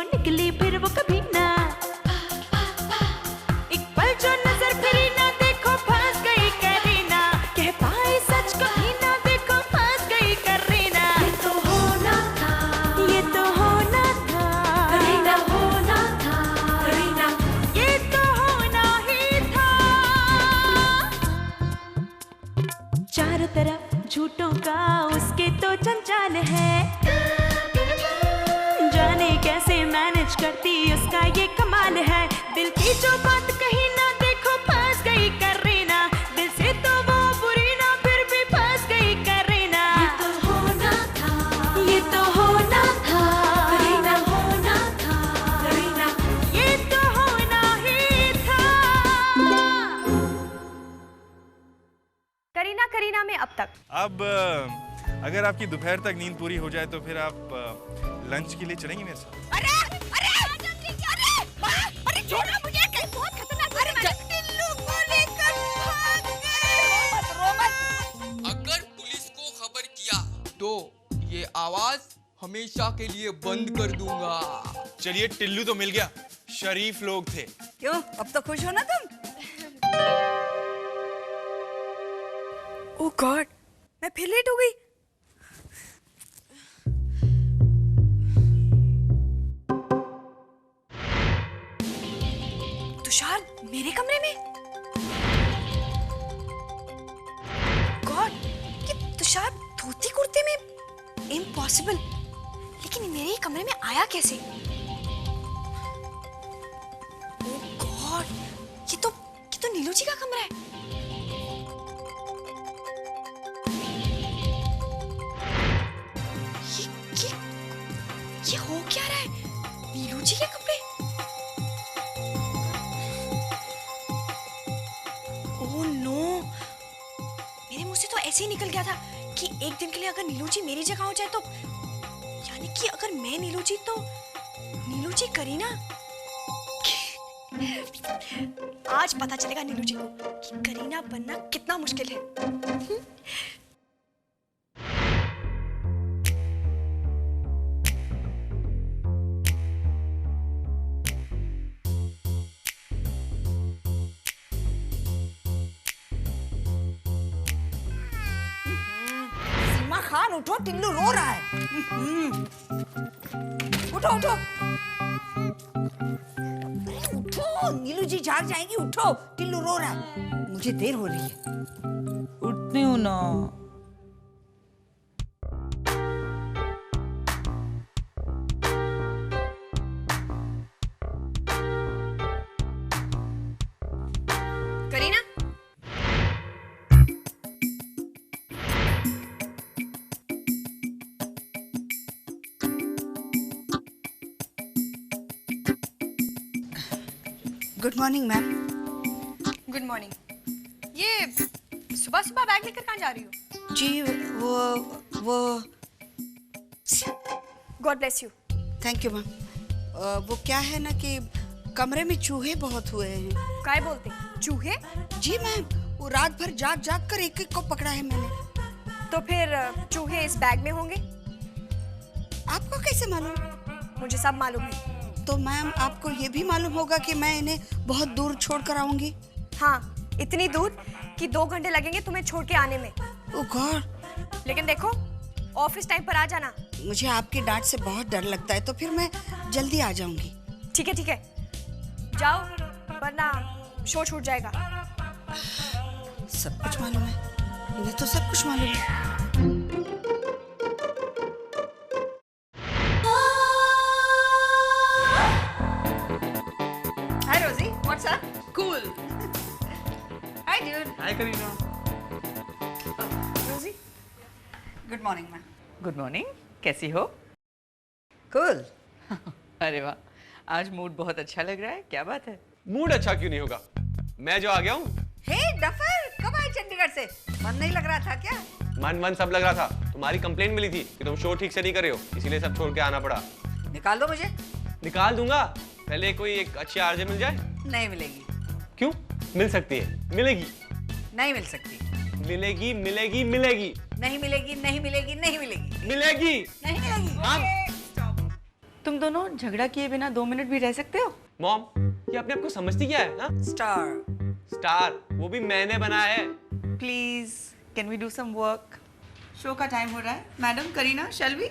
वो निकली फिर वो कभी ना, एक पल जो नजर फिरी ना, देखो फंस गई करीना, कह पाए सच कभी ना, देखो फंस गई करीना। ये तो होना था, ये तो होना था करीना, होना था करीना, ये तो होना ही था। चारों तरफ झूठों का उसके तो जंजाल है, जाने कैसे मैनेज करती उसका ये कमाल है। दिल की जो बात कही ना, देखो फंस गई करीना, दिल से तो वो बुरी ना, फिर भी फंस गई करीना। ये तो होना था, ये तो होना था करीना, होना था करीना, ये तो होना ही था। करीना करीना में अब तक। अब अगर आपकी दोपहर तक नींद पूरी हो जाए तो फिर आप लंच के लिए चलेंगे मेरे साथ? अरे छोड़ो मुझे, कहीं बहुत खतरनाक। अरे टिल्लू को लेकर भाग गए। अगर पुलिस को खबर किया तो ये आवाज हमेशा के लिए बंद कर दूंगा। चलिए टिल्लू तो मिल गया, शरीफ लोग थे। क्यों, अब तो खुश हो ना तुम? ओह गॉड, मैं फिर लेट हो गई। तुषार मेरे कमरे में? गॉड, ये तुषार धोती कुर्ते में? इम्पॉसिबल। लेकिन मेरे ही कमरे में आया कैसे? ओह गॉड, ये तो नीलू जी का कमरा है। ये हो क्या रहा है? नीलू जी के कपड़े? ओह नो, मेरे मुंह से तो ऐसे ही निकल गया था कि एक दिन के लिए अगर नीलू जी मेरी जगह हो जाए तो, यानी कि अगर मैं नीलू जी तो नीलू जी करीना। आज पता चलेगा नीलू जी को कि करीना बनना कितना मुश्किल है। खान उठो, टिल्लू रो रहा है। उठो उठो, अरे उठो, नीलू जी जाग जाएंगी, उठो, टिल्लू रो रहा है, मुझे देर हो रही है। उठती हूँ ना। Kareena, good morning ma'am. Good morning. ये सुबह सुबह बैग लेकर कहाँ जा रही हो? जी वो God bless you. Thank you ma'am. वो क्या है ना कि कमरे में चूहे बहुत हुए हैं। काय बोलते? चूहे? जी मैम, वो रात भर जाग जाग कर एक एक को पकड़ा है मैंने। तो फिर चूहे इस बैग में होंगे? आपको कैसे मालूम? मुझे सब मालूम है। तो मैम आपको ये भी मालूम होगा कि मैं इन्हें बहुत दूर छोड़ कर आऊंगी। हाँ, इतनी दूर कि 2 घंटे लगेंगे तुम्हें छोड़ के आने में। ओह गॉड। लेकिन देखो, ऑफिस टाइम पर आ जाना। मुझे आपकी डांट से बहुत डर लगता है, तो फिर मैं जल्दी आ जाऊंगी। ठीक है ठीक है, जाओ, वरना शो छूट जाएगा। सब कुछ मालूम है इन्हें, तो सब कुछ मालूम है। Hi Rosie, what's up? Cool. Hi dude. Hi Kareena. Rosie. Good morning ma'am. Good morning, कैसी हो? Cool. अरे वाह, आज मूड बहुत अच्छा लग रहा है, क्या बात है? मूड अच्छा क्यों नहीं होगा? मैं जो आ गया हूँ। Hey डफर, कब आए चंडीगढ़ से? मन नहीं लग रहा था क्या? मन सब लग रहा था। तुम्हारी कंप्लेंट मिली थी कि तुम शो ठीक से नहीं कर रहे हो, इसीलिए सब छोड़ के आना पड़ा। निकाल दो मुझे। निकाल दूंगा, पहले कोई एक अच्छी आरजे मिल जाए। नहीं मिलेगी। क्यों? मिल सकती है, मिलेगी। नहीं मिल सकती। मिलेगी मिलेगी मिलेगी। नहीं मिलेगी, नहीं मिलेगी, नहीं मिलेगी। मिलेगी। नहीं मिलेगी। हाँ। तुम दोनों झगड़ा किए बिना 2 मिनट भी रह सकते हो? मॉम, ये अपने आप को समझती क्या है? हाँ? स्टार, वो भी मैंने बनाया है। Please can we do some work? Show का टाइम हो रहा है। Madam Kareena, shall we?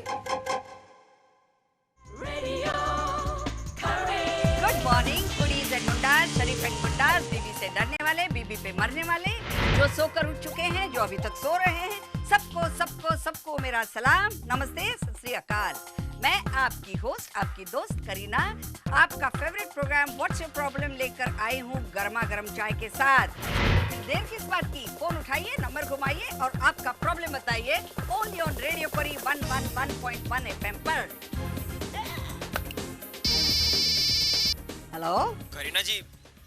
Good morning कुड़ीज एंड मुंडास, शरीफ एंड मुंडास, बीबी से डरने वाले, बीबी पे मरने वाले, जो सोकर उठ चुके हैं, जो अभी तक सो रहे हैं, सबको सबको सबको मेरा सलाम, नमस्ते, सत श्री अकाल। मैं आपकी होस्ट, आपकी दोस्त करीना, आपका favourite programme what's your problem लेकर आई हूँ गर्मा गर्म चाय के साथ। देर किस बात की? फोन उठाइए, नंबर घुमाइए और आपका प्रॉब्लम बताइए, ओनली ऑन रेडियो परी 111.1 FM पर। हेलो करीना जी,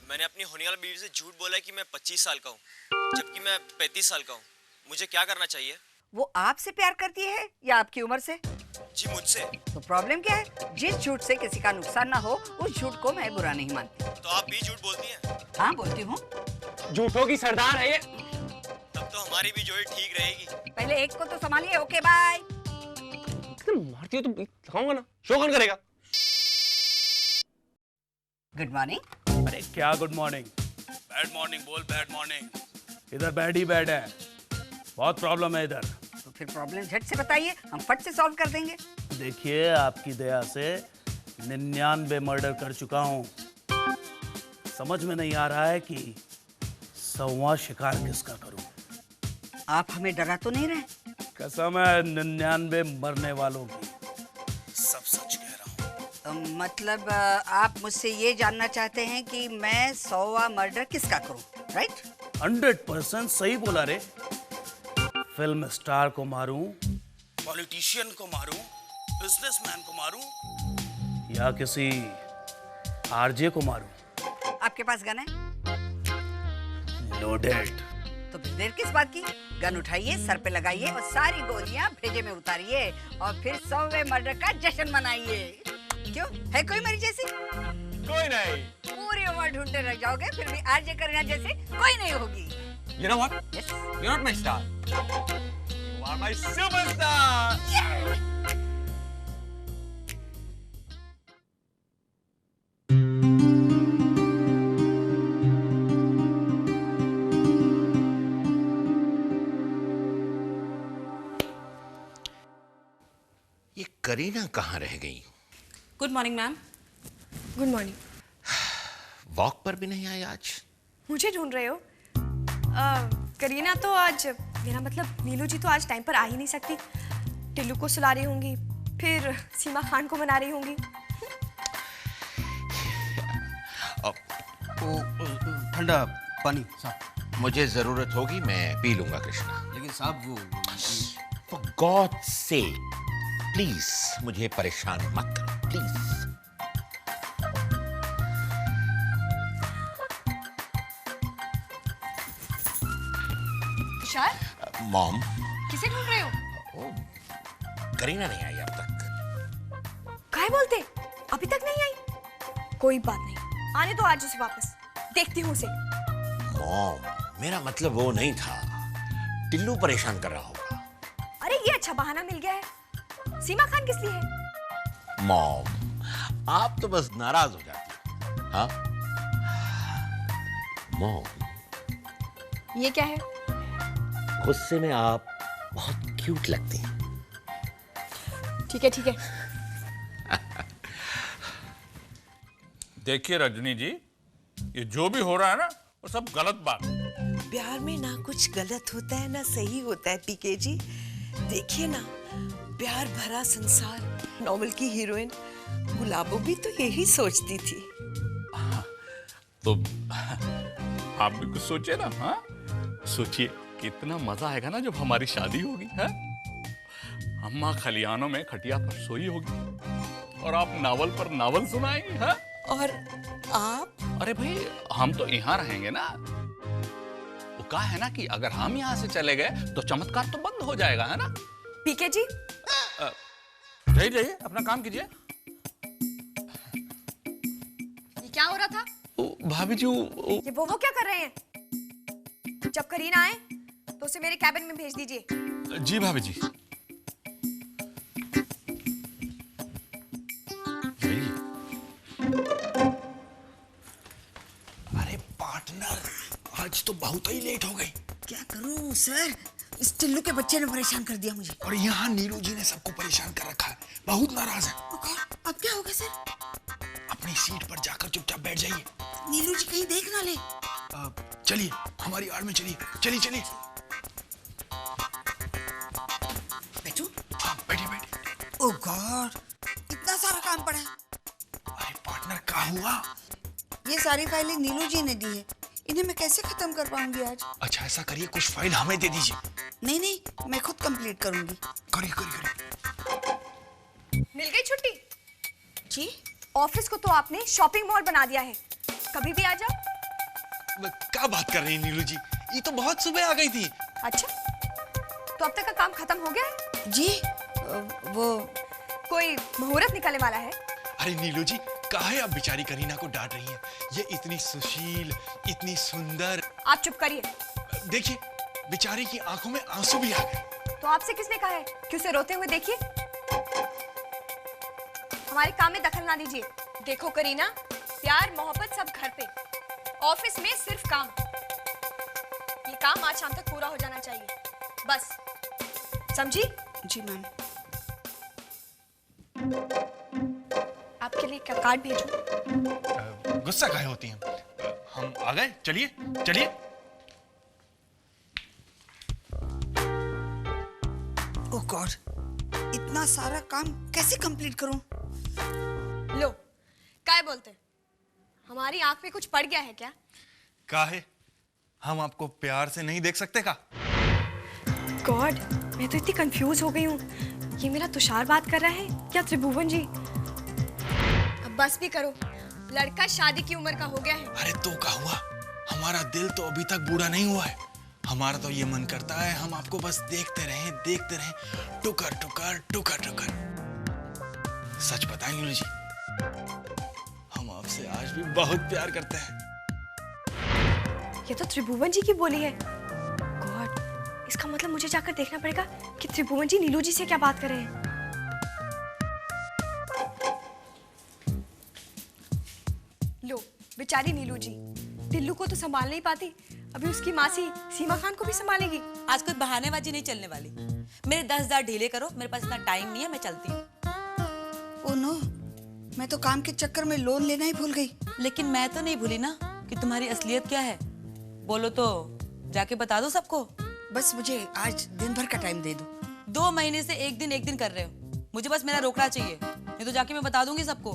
मैंने अपनी होने वाली बीवी से झूठ बोला है कि मैं 25 साल का हूँ, जबकि मैं 35 साल का हूँ। मुझे क्या करना चाहिए? वो आपसे प्यार करती है या आपकी उम्र से? जी मुझसे। तो प्रॉब्लम क्या है? जिस झूठ से किसी का नुकसान ना हो, उस झूठ को मैं बुरा नहीं मानती। तो आप भी झूठ बोलती हैं? हाँ बोलती हूँ। झूठों की सरदार है ये। तब तो हमारी भी जोड़ी ठीक रहेगी। पहले एक को तो संभालिए। Okay bye. मारती हो तो दिखाऊंगा ना। शो कौन करेगा? Good morning. अरे क्या गुड मॉर्निंग? बैड मॉर्निंग बोल, बैड मॉर्निंग। इधर बैड ही बैड है, बहुत प्रॉब्लम है इधर। तो फिर प्रॉब्लम झट से बताइए, हम फट से सॉल्व कर देंगे। देखिए, आपकी दया से 99 मर्डर कर चुका हूँ। समझ में नहीं आ रहा है कि 100वां शिकार किसका करूँ। आप हमें डरा तो नहीं रहे? कसम है 99 मरने वालों की, सब सच कह रहा हूँ। मतलब आप मुझसे ये जानना चाहते हैं कि मैं 100वां मर्डर किसका करूँ, राइट? 100% सही बोला रे। फिल्म स्टार को मारूं, पॉलिटिशियन को मारूं, बिजनेसमैन को मारूं, या किसी आरजे को मारूं? आपके पास गन है? लोडेड। तो फिर देर किस बात की? गन उठाइए, सर पे लगाइए और सारी गोलियां भेजे में उतारिए और फिर 100वें मर्डर का जश्न मनाइए। क्यों, है कोई मेरी जैसी? कोई नहीं। पूरी उम्र ढूंढते रह जाओगे, फिर भी आरजे करीना जैसे कोई नहीं होगी। You know what? Yes. You're not my star. You are my superstar. ये करीना कहाँ रह गई? Good morning ma'am. Good morning. Walk पर भी नहीं आई आज? मुझे ढूंढ रहे हो? करीना तो आज, मेरा मतलब नीलू जी तो आज टाइम पर आ ही नहीं सकती। टिल्लू को सुला रही होंगी, फिर सीमा खान को मना रही होंगी। ठंडा पानी साहब। मुझे जरूरत होगी, मैं पी लूंगा कृष्णा। लेकिन साहब वो For God's sake, प्लीज मुझे परेशान मत करो, प्लीज। मॉम, किसे ढूंढ रहे हो? करीना नहीं आई अब तक। काय बोलते? अभी तक नहीं आई? कोई बात नहीं, आने तो आज उसे वापस, देखती हूँ उसे। मॉम, मेरा मतलब वो नहीं था। टिल्लू परेशान कर रहा होगा। अरे ये अच्छा बहाना मिल गया है। सीमा खान किस लिए है? मॉम, आप तो बस नाराज हो जाती हो। हाँ मॉम, ये क्या है? गुस्से में आप बहुत क्यूट लगती हैं। ठीक है ठीक है। देखिए रजनी जी, ये जो भी हो रहा है ना, वो सब गलत बात है। प्यार में ना कुछ गलत होता है ना सही होता है पीके जी। देखिए ना, प्यार भरा संसार नॉवल की हीरोइन गुलाबो भी तो यही सोचती थी। तो आप भी कुछ सोचिए ना। हाँ, सोचिए कितना मजा आएगा ना जब हमारी शादी होगी। है, अम्मा खलियानों में खटिया पर सोई होगी और आप नावल पर नावल सुनाएंगे। है, और आप? अरे भाई, हम तो यहाँ रहेंगे ना। वो कहा है ना कि अगर हम यहाँ से चले गए तो चमत्कार तो बंद हो जाएगा, है ना? पीके जी जाइए जाइए, अपना काम कीजिए। ये क्या हो रहा था? भाभी जी, ये वो क्या कर रहे हैं? जब करीना आए तो उसे मेरे कैबिन में भेज दीजिए। जी भाभी जी। आज तो बहुत ही लेट हो गई। क्या करूं सर, इस टिल्लू के बच्चे ने परेशान कर दिया मुझे। और यहाँ नीलू जी ने सबको परेशान कर रखा है, बहुत नाराज है। अब क्या होगा सर? अपनी सीट पर जाकर चुपचाप बैठ जाइए। नीलू जी कहीं देख ना ले। चलिए हमारी आड़ में चलिए, चलिए चलिए। बैठो। हाँ बैठिए बैठिए। ओह गॉड, इतना सारा काम पड़ा है। अरे पार्टनर क्या हुआ? ये सारी फाइलें नीलू जी ने दी है, इन्हें मैं कैसे खत्म कर पाऊंगी आज? अच्छा ऐसा करिए, कुछ फाइल हमें दे दीजिए। नहीं नहीं, मैं खुद कंप्लीट करूंगी। करिए करिए करिए। मिल गई छुट्टी? जी। ऑफिस को तो आपने शॉपिंग मॉल बना दिया है, कभी भी आ जाओ। क्या बात कर रही हैं नीलू जी, ये तो बहुत सुबह आ गई थी। अच्छा, तो अब तक का काम खत्म हो गया है? जी। वो कोई मुहूर्त निकलने वाला है? अरे नीलू जी, काहे आप बेचारी करीना को डांट रही हैं? ये इतनी सुशील, इतनी सुंदर। आप चुप करिए। देखिए बेचारी की आंखों में आंसू भी आ गए। तो आपसे किसने कहा है कि उसे रोते हुए देखिए? हमारे काम में दखल ना दीजिए। देखो करीना, प्यार मोहब्बत सब घर पे, ऑफिस में सिर्फ काम। ये काम आज शाम तक पूरा हो जाना चाहिए, बस समझी? जी मैम। आपके लिए क्या कार्ड भेजूं? गुस्सा काहे होती हैं? हम आ गए, चलिए चलिए। ओह गॉड, इतना सारा काम कैसे कंप्लीट करूं? लो, काय बोलते? हमारी आंख में कुछ पड़ गया है क्या? काहे? हम आपको प्यार से नहीं देख सकते का? गॉड, मैं तो इतनी कंफ्यूज हो गई हूँ। ये मेरा तुषार बात कर रहा है या त्रिभुवन जी? अब बस भी करो, लड़का शादी की उम्र का हो गया है। अरे तो क्या हुआ, हमारा दिल तो अभी तक बूढ़ा नहीं हुआ है। हमारा तो ये मन करता है हम आपको बस देखते रहें, टुकर टुकर टुकर टुकर। सच बताएं नीलू जी, हम आपसे आज भी बहुत प्यार करते हैं। ये तो त्रिभुवन जी की बोली है। गॉड, इसका मतलब मुझे जाकर देखना पड़ेगा कि त्रिभुवन जी नीलू जी से क्या बात कर रहे हैं। लो, बेचारी नीलू जी, टिल्लू को तो संभाल नहीं पाती, अभी उसकी मासी सीमा खान को भी संभालेगी। आज कोई बहानेबाजी नहीं चलने वाली। मेरे 10,000 ढीले करो, मेरे पास इतना टाइम नहीं है, मैं चलती हूँ। ओह नो, मैं तो काम के चक्कर में लोन लेना ही भूल गई। लेकिन मैं तो नहीं भूली ना कि तुम्हारी असलियत क्या है। बोलो तो जाके बता दो सबको। बस मुझे आज दिन भर का टाइम दे दो। 2 महीने से एक दिन कर रहे हो। मुझे बस मेरा रोकड़ा चाहिए, नहीं तो जाके मैं बता दूंगी सबको।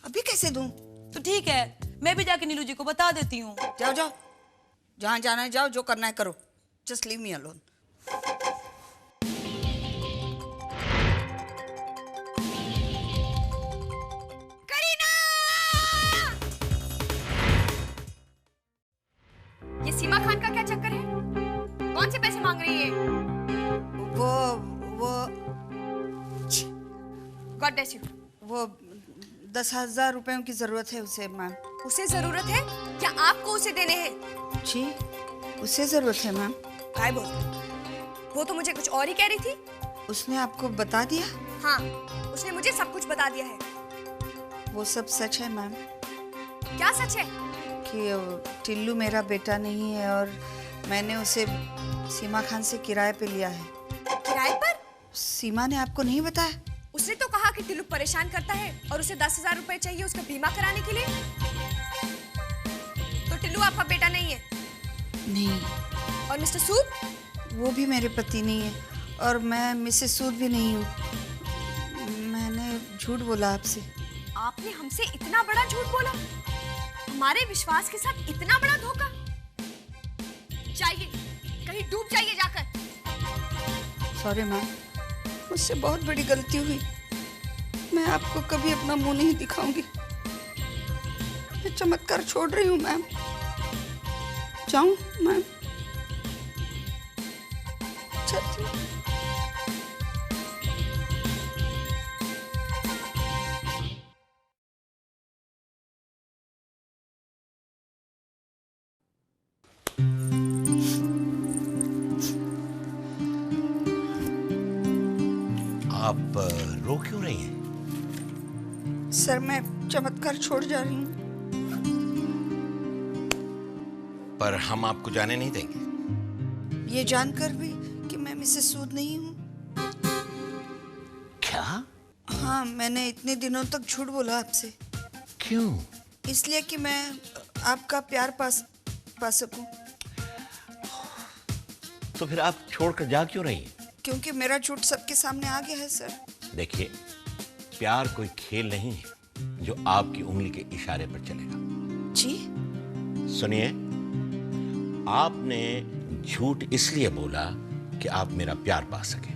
अभी कैसे दूं? तो ठीक है, मैं भी जाके नीलू जी को बता देती हूँ। जाओ जाओ, जहाँ जाना है जाओ, जो करना है करो। Just leave me alone. ये सीमा खान का क्या चक्कर है? कौन से पैसे मांग रही है? वो गॉड ब्लेस यू। वो 10,000 रुपयों की जरूरत है उसे मैम। उसे जरूरत है या आपको उसे देने हैं? जी, उसे जरूरत है मैम। काय बोल? वो तो मुझे कुछ और ही कह रही थी। उसने आपको बता दिया? हाँ, उसने मुझे सब कुछ बता दिया है। वो सब सच है मैम? क्या सच है? कि टिल्लू मेरा बेटा नहीं है और मैंने उसे सीमा खान से किराए पे लिया है। किराए पर? सीमा ने आपको नहीं बताया? उसने तो कहा कि टिल्लू परेशान करता है और उसे 10,000 रुपए चाहिए उसका बीमा कराने के लिए। तो टिल्लू आपका बेटा नहीं है? नहीं। और मिस्टर सूद? वो भी मेरे पति नहीं है और मैं मिसेस सूद भी नहीं हूँ। मैंने झूठ बोला आपसे। आपने हमसे इतना बड़ा झूठ बोला? हमारे विश्वास के साथ इतना बड़ा धोखा? जाइए, कहीं डूब जाइए जाकर। सॉरी मैम, मुझसे बहुत बड़ी गलती हुई। मैं आपको कभी अपना मुंह नहीं दिखाऊंगी। मैं चमत्कार छोड़ रही हूँ मैम। जाऊं मैम? चलती हूँ। आप रो क्यों रही हैं? सर, मैं चमत्कार छोड़ जा रही हूँ। पर हम आपको जाने नहीं देंगे। ये जानकर भी कि मैं मिसेस सूद नहीं हूँ। क्या? हाँ, मैंने इतने दिनों तक झूठ बोला आपसे। क्यों? इसलिए कि मैं आपका प्यार पा सकूं। तो फिर आप छोड़कर जा क्यों रही हैं? क्योंकि मेरा झूठ सबके सामने आ गया है सर। देखिए, प्यार कोई खेल नहीं है जो आपकी उंगली के इशारे पर चलेगा। जी? सुनिए, आपने झूठ इसलिए बोला कि आप मेरा प्यार पा सके,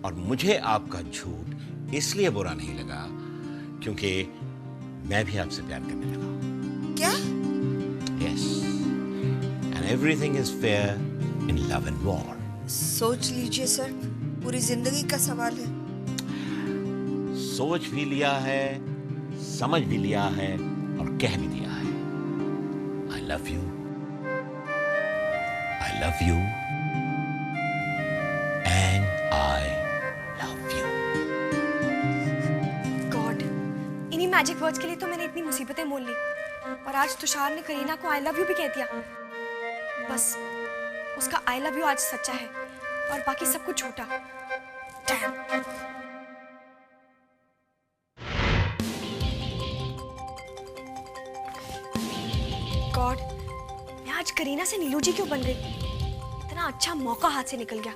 और मुझे आपका झूठ इसलिए बुरा नहीं लगा क्योंकि मैं भी आपसे प्यार करने लगा। क्या? Yes, and everything is fair in love and war. सोच लीजिए सर, पूरी जिंदगी का सवाल है। सोच भी लिया है, समझ भी लिया है और कह भी दिया है। I love you. I love you. And I love you. God, इन्हीं मैजिक वर्ड्स के लिए तो मैंने इतनी मुसीबतें मोल ली, और आज तुषार ने करीना को आई लव यू भी कह दिया। बस उसका आई लव यू आज सच्चा है और बाकी सब कुछ झूठा। Damn. गॉड, मैं आज करीना से नीलू जी क्यों बन गई? इतना अच्छा मौका हाथ से निकल गया।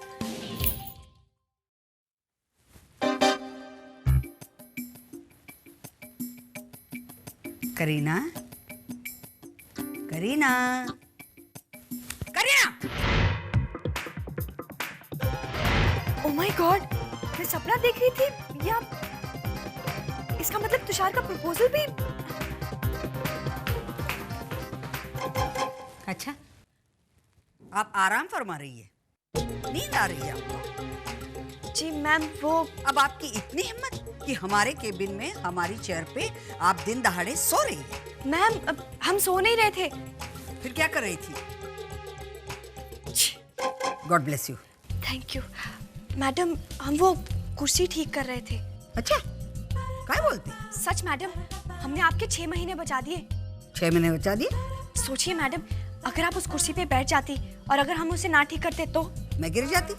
Kareena, Kareena, Kareena! Oh my God, मैं सपना देख रही थी, या इसका मतलब तुषार का प्रपोजल भी? अच्छा, आप आराम फरमा रही है, नींद आ रही है आपको? जी मैम, वो अब आपकी इतनी हिम्मत कि हमारे केबिन में हमारी चेयर पे आप दिन दहाड़े सो रही है। मैम, हम सो नहीं रहे थे। फिर क्या कर रही थी? God bless you. Thank you madam, हम वो कुर्सी ठीक कर रहे थे। अच्छा, क्या बोलती? सच मैडम, हमने आपके 6 महीने बचा दिए। 6 महीने बचा दिए? सोचिए मैडम, अगर आप उस कुर्सी पे बैठ जाती और अगर हम उसे ना ठीक करते तो? मैं गिर जाती।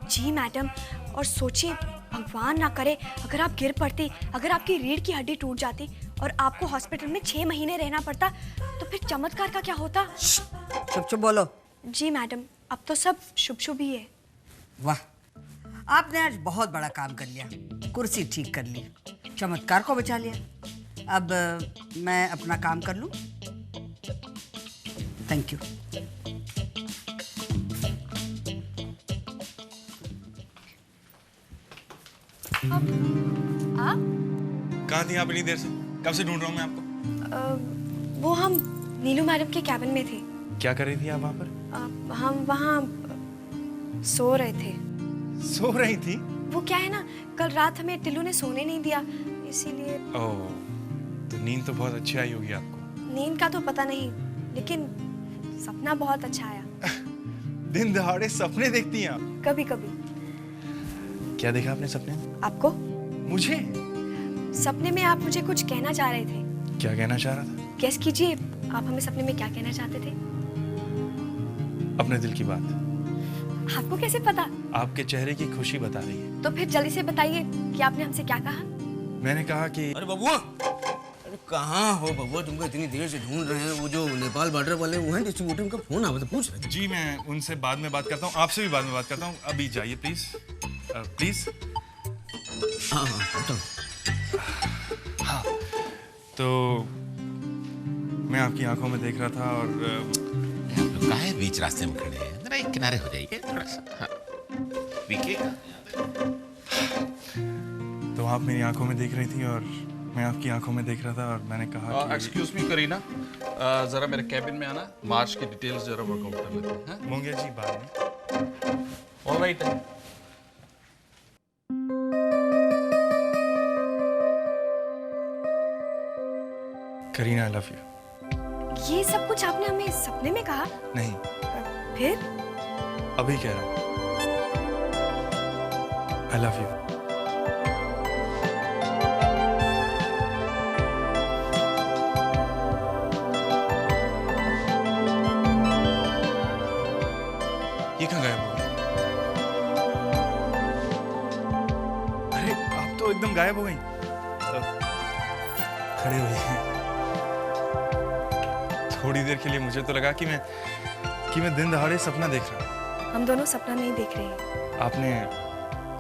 जी मैडम, और सोचिए, भगवान ना करे अगर आप गिर पड़ती, अगर आपकी रीढ़ की हड्डी टूट जाती और आपको हॉस्पिटल में 6 महीने रहना पड़ता, तो फिर चमत्कार का क्या होता? चुप चुप बोलो। जी मैडम, अब तो सब शुभ शुभ ही है। वाह, आपने आज बहुत बड़ा काम कर लिया, कुर्सी ठीक कर ली, चमत्कार को बचा लिया। अब मैं अपना काम कर लूं? Thank you. आप? कहाँ थी आप इतनी देर से? कब से ढूंढ रहा हूँ मैं आपको। वो हम नीलू मैडम के कैबिन में थे। क्या कर रही थी आप वहाँ पर? हम वहाँ सो रहे थे। सो रही थी? वो क्या है ना, कल रात हमें टिल्लू ने सोने नहीं दिया, इसीलिए। ओह, तो नींद तो बहुत अच्छी आई होगी आपको। नींद का तो पता नहीं, लेकिन सपना बहुत अच्छा आया। दिन दहाड़े सपने देखती हैं आप? कभी कभी। क्या देखा आपने सपने में? आपको? मुझे? सपने में आप मुझे कुछ कहना चाह रहे थे। क्या कहना चाह रहा था? गेस कीजिए, आप हमें सपने में क्या कहना चाहते थे? अपने दिल की बात। आपको कैसे पता? आपके चेहरे की खुशी बता रही है। तो फिर जल्दी से बताइए कि आपने हमसे क्या कहा? मैंने कहा कि अरे बबुआ, अरे कहाँ हो बबुआ? तुमको इतनी देर से ढूंढ रहे हैं। वो जो नेपाल बॉर्डर वाले वो हैं डिस्ट्रीब्यूटर, उनका फोन आया था, पूछ रहे थे। जी, मैं उनसे बाद में बात करता हूँ, आपसे भी बाद में बात करता हूँ। अभी जाइए प्लीज, प्लीज। हाँ हाँ, हाँ, तो मैं आपकी आंखों में देख रहा था और काहे बीच रास्ते में खड़े हैं? जरा एक किनारे हो जाइए थोड़ा सा। हाँ, रुकिएगा। तो आप मेरी आंखों में देख रही थी और मैं आपकी आंखों में देख रहा था, और मैंने कहा कि एक्सक्यूज मी करीना, जरा मेरे कैबिन में आना, मार्च की डिटेल्स जरा वर्कआउट कर लेते हैं। मुंगे जी बाद में। ऑलराइट है। Kareena, I love you. ये सब कुछ आपने हमें सपने में कहा? नहीं, फिर? अभी कह रहा हूँ। I love you. एकदम गायब हो गई। खड़े हुई। थोड़ी देर के लिए मुझे तो लगा कि मैं दिन दहाड़े सपना देख रहा हूँ। हम दोनों सपना नहीं देख रहे हैं। आपने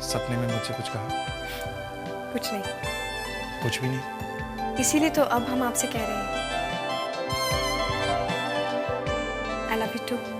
सपने में मुझसे कुछ कहा? कुछ नहीं। कुछ भी नहीं? इसीलिए तो अब हम आपसे कह रहे हैं आई लव यू टू।